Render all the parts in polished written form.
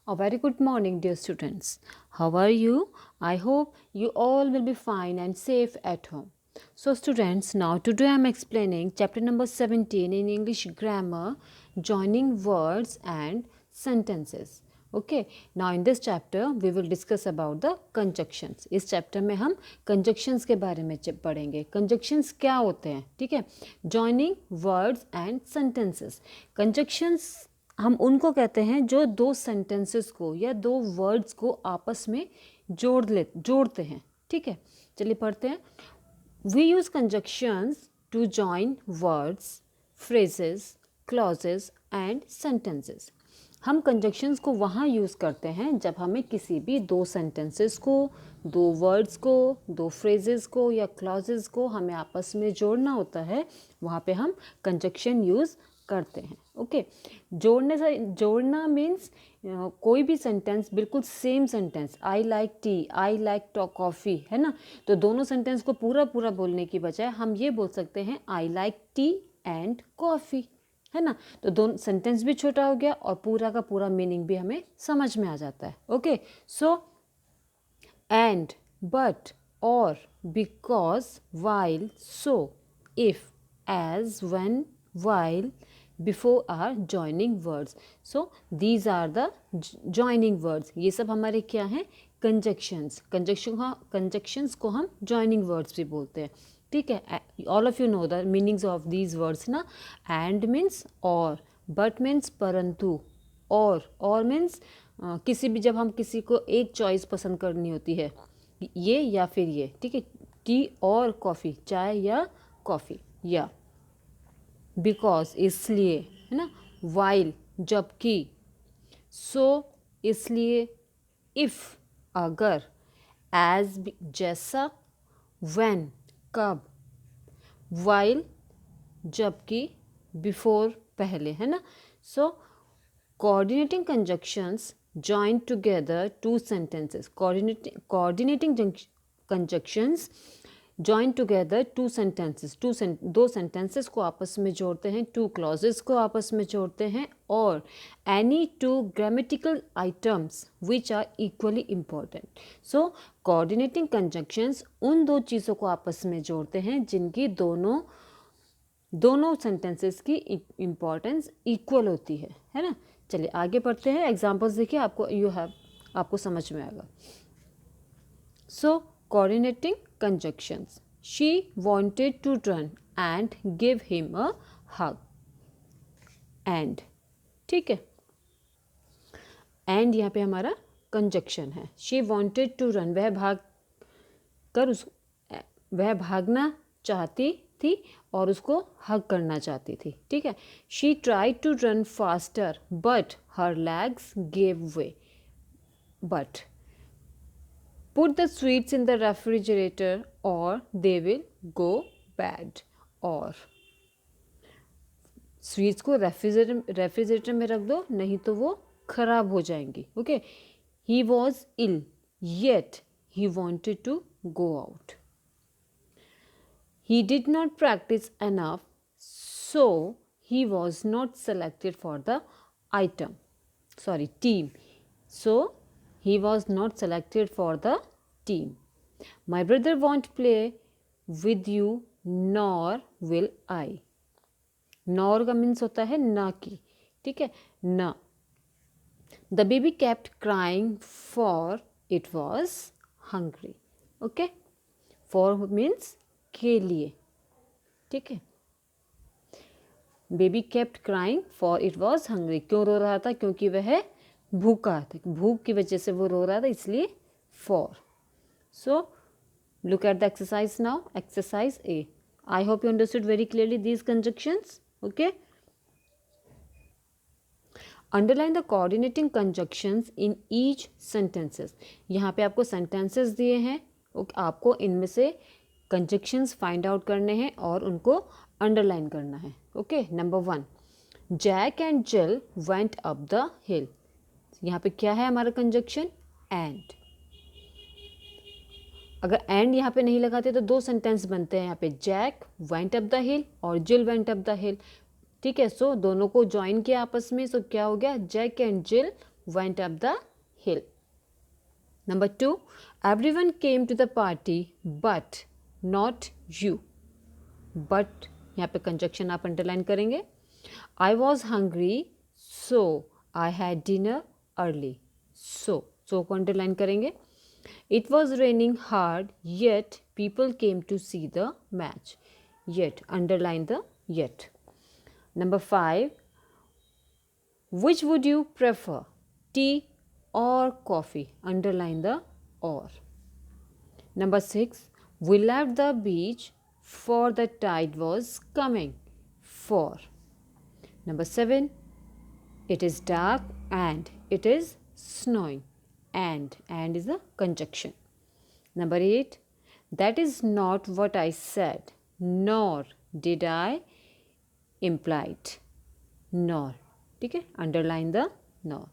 A very good morning, dear students. How are you? I hope you all will be fine and safe at home. So, students, now today I am explaining chapter number 17 in English grammar, joining words and sentences. Okay, now in this chapter we will discuss about the conjunctions. इस chapter में हम conjunctions के बारे में पढ़ेंगे. Conjunctions क्या होते हैं? ठीक है, joining words and sentences. Conjunctions हम उनको कहते हैं जो दो सेंटेंसेस को या दो वर्ड्स को आपस में जोड़ते हैं. ठीक है, चलिए पढ़ते हैं. We use conjunctions to join words, phrases, clauses and sentences. हम कंजक्शंस को वहाँ यूज़ करते हैं जब हमें किसी भी दो सेंटेंसेस को, दो वर्ड्स को, दो फ्रेजेस को या क्लॉजेस को हमें आपस में जोड़ना होता है. वहाँ पे हम कंजक्शन यूज़ करते हैं. ओके, जोड़ना मीन्स कोई भी सेंटेंस, बिल्कुल same sentence, I like T, I like coffee, है ना. तो दोनों सेंटेंस को पूरा पूरा बोलने की बजाय हम ये बोल सकते हैं I like T and coffee, है ना. तो दोनों सेंटेंस भी छोटा हो गया और पूरा का पूरा मीनिंग भी हमें समझ में आ जाता है. ओके, सो एंड, बट, और, because, while, so, if, as, when, while, before are joining words. So these are the joining words. ये सब हमारे क्या हैं? conjunctions. conjunctions को हम joining words भी बोलते हैं. ठीक है, all of you know the meanings of these words ना. and means और, but means परंतु, और means किसी भी, जब हम किसी को एक चॉइस पसंद करनी होती है, ये या फिर ये. ठीक है, टी और कॉफ़ी, चाय या कॉफ़ी, या बिकॉज इसलिए, है ना. वाइल जबकि, सो इसलिए, इफ़ अगर, एज जैसा, व्हेन कब, वाइल जबकि, बिफोर पहले, है ना. So coordinating conjunctions join together two sentences. Coordinating conjunctions join together two sentences. दो सेंटेंसेस को आपस में जोड़ते हैं, टू क्लॉजेस को आपस में जोड़ते हैं, और any two grammatical items which are equally important. So coordinating conjunctions उन दो चीज़ों को आपस में जोड़ते हैं जिनकी दोनों सेंटेंसेस की इम्पॉर्टेंस इक्वल होती है ना. चलिए आगे पढ़ते हैं. एग्जाम्पल्स देखिए, आपको समझ में आएगा. सो coordinating conjunctions. She wanted to run and give him a hug. And, ठीक है, and यहाँ पे हमारा conjunction है. She wanted to run, वह भागना चाहती थी और उसको हग करना चाहती थी. ठीक है. She tried to run faster but her legs gave way. But put the sweets in the refrigerator or they will go bad. और स्वीट्स को रेफ्रिजरेटर में रख दो, नहीं तो वो खराब हो जाएंगी. Okay. He was ill yet he wanted to go out. He did not practise enough so he was not selected for the team. So he was not selected for the team. My brother won't play with you nor will I. nor का means होता है ना की. ठीक है, ना. The baby kept crying for it was hungry. Okay, for means के लिए. ठीक है, baby kept crying for it was hungry. क्यों रो रहा था? क्योंकि वह भूखा था, भूख की वजह से वो रो रहा था, इसलिए for. So look at the exercise now. Exercise A. I hope you understood very clearly these conjunctions. Okay. Underline the coordinating conjunctions in each sentences. यहाँ पे आपको सेंटेंसेस दिए हैं. आपको इनमें से कंजक्शंस फाइंड आउट करने हैं और उनको अंडरलाइन करना है. Okay. Number 1, Jack and Jill went up the hill. यहाँ पे क्या है हमारा कंजक्शन? एंड. अगर एंड यहाँ पे नहीं लगाते तो दो सेंटेंस बनते हैं यहाँ पे. Jack went up the hill और जिल वेंट अप द हिल. ठीक है. सो दोनों को ज्वाइन किया आपस में. सो क्या हो गया? Jack and Jill went up the hill. Number 2, everyone came to the party but not you. But यहाँ पे कंजक्शन आप अंडरलाइन करेंगे. I was hungry so I had dinner early. So को अंडरलाइन करेंगे. It was raining hard yet people came to see the match. Yet, underline the yet. Number 5, which would you prefer, tea or coffee? Underline the or. Number 6, we left the beach for the tide was coming. For. Number 7, it is dark and it is snowing. And is a conjunction. Number 8, that is not what I said, nor did I imply it. Nor. ठीक है, underline the nor.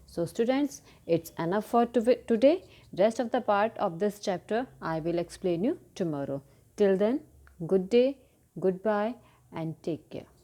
So students, it's enough for today. Rest of the part of this chapter I will explain you tomorrow. Till then, good day, goodbye and take care.